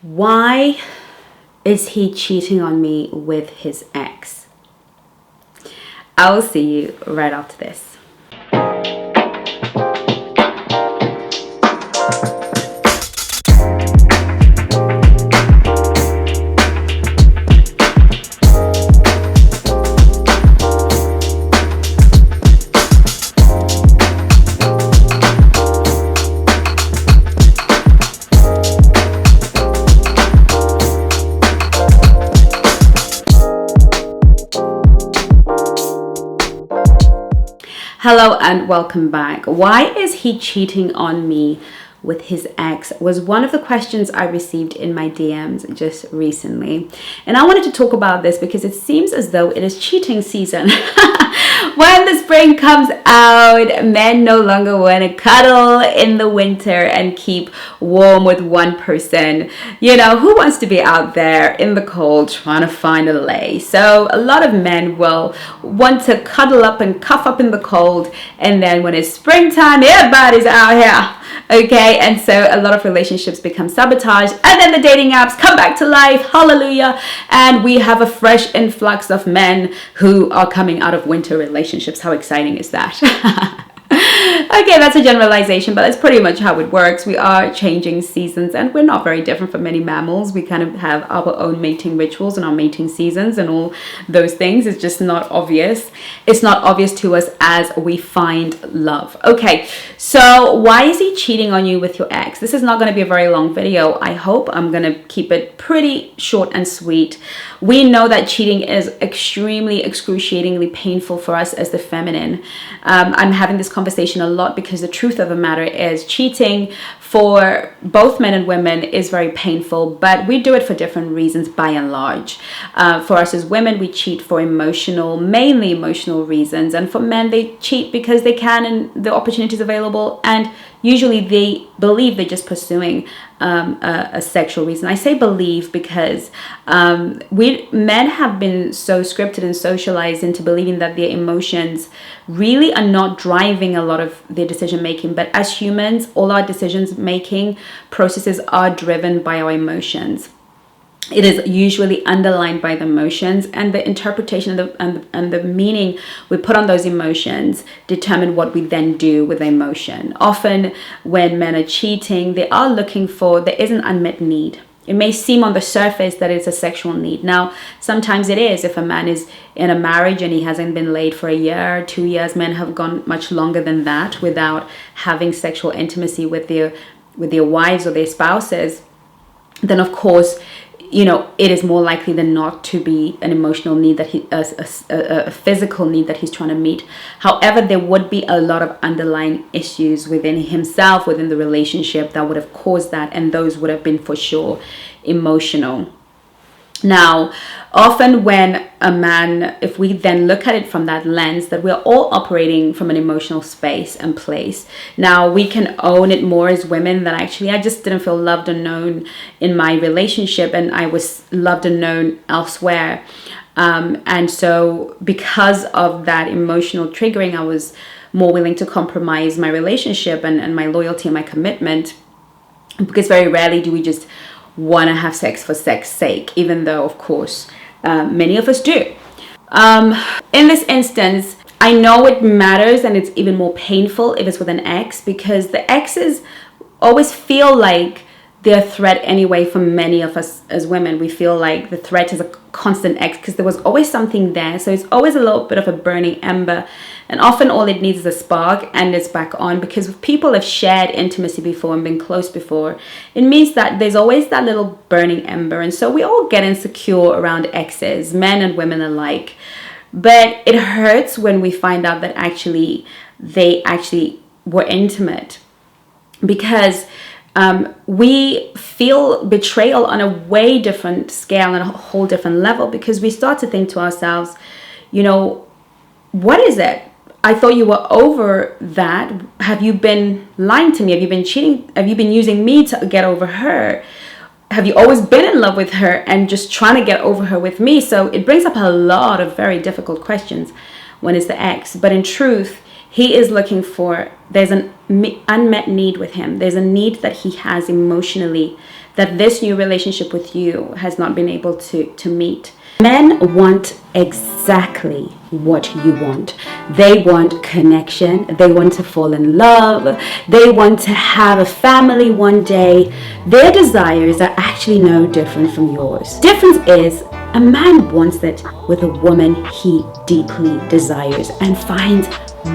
Why is he cheating on me with his ex? I will see you right after this. Hello and welcome back. Why is he cheating on me with his ex was one of the questions I received in my DMs just recently. And I wanted to talk about this because it seems as though it is cheating season. When the spring comes out, men no longer want to cuddle in the winter and keep warm with one person. You know, who wants to be out there in the cold trying to find a lay? So a lot of men will want to cuddle up and cuff up in the cold, and then when it's springtime, everybody's out here. Okay, and so a lot of relationships become sabotaged, and then the dating apps come back to life, hallelujah, and we have a fresh influx of men who are coming out of winter relationships. How exciting is that? Okay, that's a generalization, but that's pretty much how it works. We are changing seasons, and we're not very different from many mammals. We kind of have our own mating rituals and our mating seasons and all those things. It's just not obvious. It's not obvious to us as we find love. Okay, so why is he cheating on you with your ex? This is not going to be a very long video. I hope I'm going to keep it pretty short and sweet. We know that cheating is extremely excruciatingly painful for us as the feminine. I'm having this conversation a lot because the truth of the matter is cheating for both men and women is very painful, but we do it for different reasons by and large. For us as women, we cheat for mainly emotional reasons, and for men, they cheat because they can and the opportunity is available, and usually they believe they're just pursuing a sexual reason. I say believe because men have been so scripted and socialized into believing that their emotions really are not driving a lot of their decision making. But as humans, all our decisions making processes are driven by our emotions. It is usually underlined by the emotions, and the interpretation and the meaning we put on those emotions determine what we then do with the emotion. Often when men are cheating, there is an unmet need. It may seem on the surface that it's a sexual need. Now, sometimes it is. If a man is in a marriage and he hasn't been laid for a year or 2 years, men have gone much longer than that without having sexual intimacy with their wives or their spouses, then of course, you know, it is more likely than not to be an emotional need that a physical need that he's trying to meet. However, there would be a lot of underlying issues within himself, within the relationship, that would have caused that, and those would have been for sure emotional. Now, often when a man, if we then look at it from that lens, that we're all operating from an emotional space and place. Now, we can own it more as women that actually I just didn't feel loved or known in my relationship, and I was loved and known elsewhere. And so because of that emotional triggering, I was more willing to compromise my relationship and my loyalty and my commitment, because very rarely do we just want to have sex for sex sake, even though of course many of us do. In this instance, I know it matters, and it's even more painful if it's with an ex, because the exes always feel like they're a threat anyway. For many of us as women, we feel like the threat is a constant ex because there was always something there. So it's always a little bit of a burning ember, and often all it needs is a spark and it's back on, because if people have shared intimacy before and been close before, it means that there's always that little burning ember. And so we all get insecure around exes, men and women alike. But it hurts when we find out that they actually were intimate, because we feel betrayal on a way different scale and a whole different level, because we start to think to ourselves, you know, what is it? I thought you were over that. Have you been lying to me? Have you been cheating? Have you been using me to get over her? Have you always been in love with her and just trying to get over her with me? So it brings up a lot of very difficult questions when it's the ex. But in truth, he is looking for, there's an unmet need with him. There's a need that he has emotionally that this new relationship with you has not been able to meet. Men want exactly what you want. They want connection. They want to fall in love. They want to have a family one day. Their desires are actually no different from yours. Difference is, a man wants that with a woman he deeply desires and finds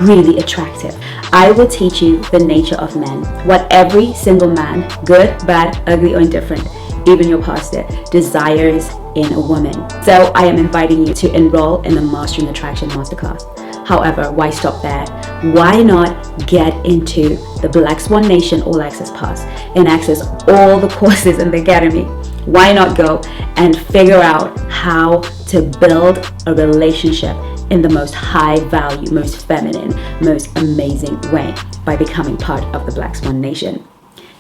really attractive. I will teach you the nature of men, what every single man, good, bad, ugly, or indifferent, even your pastor, desires in a woman. So I am inviting you to enroll in the Mastering Attraction Masterclass. However, why stop there? Why not get into the Black Swan Nation All Access Pass and access all the courses in the Academy? Why not go and figure out how to build a relationship in the most high value, most feminine, most amazing way by becoming part of the Black Swan Nation?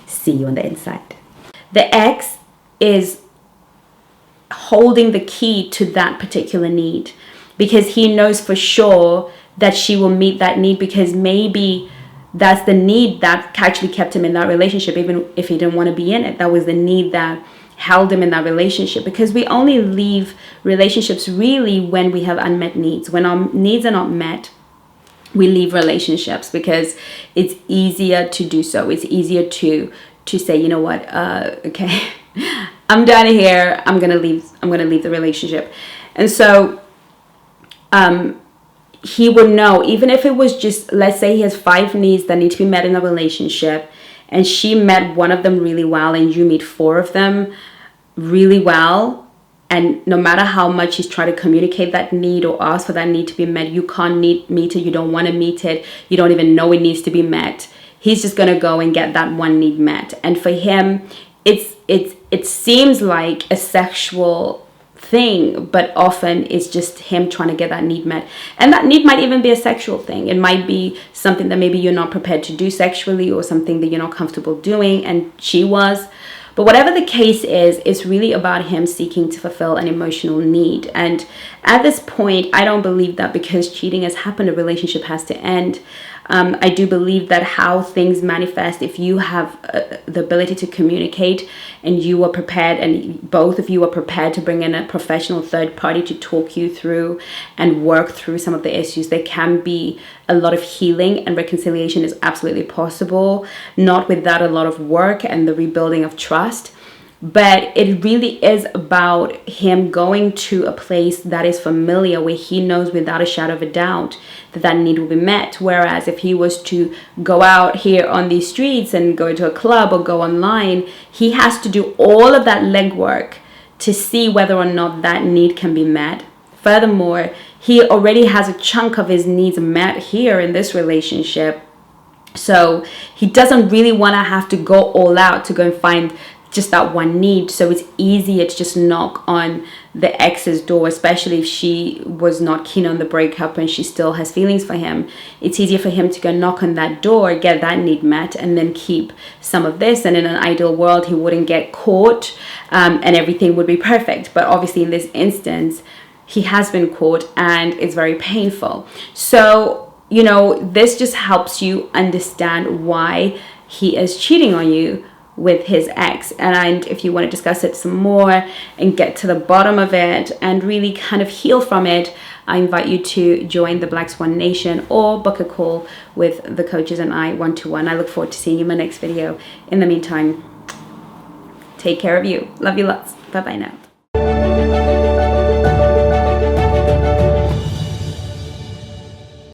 See you on the inside. The ex is holding the key to that particular need because he knows for sure that she will meet that need, because maybe that's the need that actually kept him in that relationship, even if he didn't want to be in it. That was the need that held him in that relationship, because we only leave relationships really when we have unmet needs. When our needs are not met, we leave relationships because it's easier to do so. It's easier to say, you know what, okay, I'm done here. I'm gonna leave the relationship. And so he would know, even if it was just, let's say he has 5 needs that need to be met in a relationship, and she met one of them really well, and you meet 4 of them really well, and no matter how much he's trying to communicate that need or ask for that need to be met, you can't meet it, you don't want to meet it, you don't even know it needs to be met. He's just gonna go and get that one need met. And for him, it seems like a sexual thing, but often it's just him trying to get that need met. And that need might even be a sexual thing. It might be something that maybe you're not prepared to do sexually, or something that you're not comfortable doing, and she was. But whatever the case is, it's really about him seeking to fulfill an emotional need. And at this point, I don't believe that because cheating has happened, a relationship has to end. I do believe that how things manifest, if you have the ability to communicate, and you are prepared, and both of you are prepared to bring in a professional third party to talk you through and work through some of the issues, there can be a lot of healing, and reconciliation is absolutely possible, not without a lot of work and the rebuilding of trust. But it really is about him going to a place that is familiar, where he knows without a shadow of a doubt that that need will be met. Whereas if he was to go out here on these streets and go to a club or go online, he has to do all of that legwork to see whether or not that need can be met. Furthermore, he already has a chunk of his needs met here in this relationship. So he doesn't really want to have to go all out to go and find just that one need. So it's easier to just knock on the ex's door, especially if she was not keen on the breakup and she still has feelings for him. It's easier for him to go knock on that door, get that need met, and then keep some of this. And in an ideal world, he wouldn't get caught, and everything would be perfect. But obviously in this instance, he has been caught, and it's very painful. So, you know, this just helps you understand why he is cheating on you with his ex. And if you want to discuss it some more and get to the bottom of it and really kind of heal from it, I invite you to join the Black Swan Nation or book a call with the coaches and I one-to-one. I look forward to seeing you in my next video. In the meantime, take care of you. Love you lots. Bye-bye now.